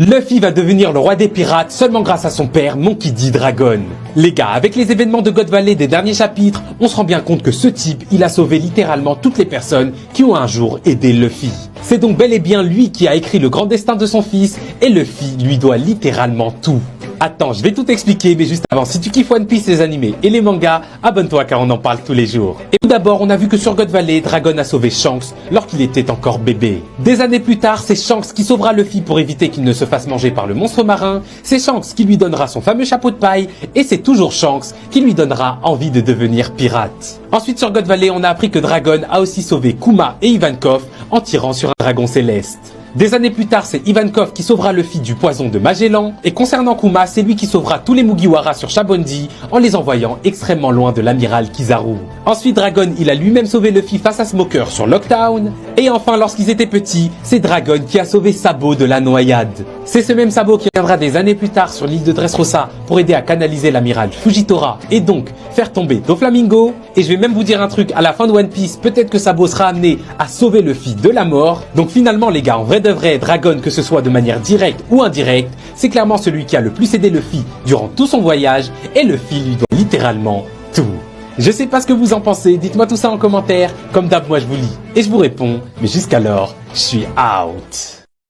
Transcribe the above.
Luffy va devenir le roi des pirates seulement grâce à son père, Monkey D. Dragon. Les gars, avec les événements de God Valley des derniers chapitres, on se rend bien compte que ce type, il a sauvé littéralement toutes les personnes qui ont un jour aidé Luffy. C'est donc bel et bien lui qui a écrit le grand destin de son fils, et Luffy lui doit littéralement tout. Attends, je vais tout expliquer, mais juste avant, si tu kiffes One Piece, les animés et les mangas, abonne-toi car on en parle tous les jours. Et tout d'abord, on a vu que sur God Valley, Dragon a sauvé Shanks lorsqu'il était encore bébé. Des années plus tard, c'est Shanks qui sauvera Luffy pour éviter qu'il ne se fasse manger par le monstre marin, c'est Shanks qui lui donnera son fameux chapeau de paille, et c'est toujours Shanks qui lui donnera envie de devenir pirate. Ensuite, sur God Valley, on a appris que Dragon a aussi sauvé Kuma et Ivankov en tirant sur un dragon céleste. Des années plus tard, c'est Ivankov qui sauvera Luffy du poison de Magellan, et concernant Kuma, c'est lui qui sauvera tous les Mugiwara sur Shabondi en les envoyant extrêmement loin de l'amiral Kizaru. Ensuite, Dragon, il a lui-même sauvé Luffy face à Smoker sur Lockdown, et enfin, lorsqu'ils étaient petits, c'est Dragon qui a sauvé Sabo de la noyade. C'est ce même Sabo qui viendra des années plus tard sur l'île de Dressrosa pour aider à canaliser l'amiral Fujitora et donc faire tomber Doflamingo. Et je vais même vous dire un truc, à la fin de One Piece, peut-être que Sabo sera amené à sauver Luffy de la mort. Donc finalement les gars, en vrai de vrai, Dragon, que ce soit de manière directe ou indirecte, c'est clairement celui qui a le plus aidé Luffy durant tout son voyage, et Luffy lui doit littéralement tout. Je sais pas ce que vous en pensez, dites-moi tout ça en commentaire, comme d'hab moi je vous lis et je vous réponds, mais jusqu'alors, je suis out.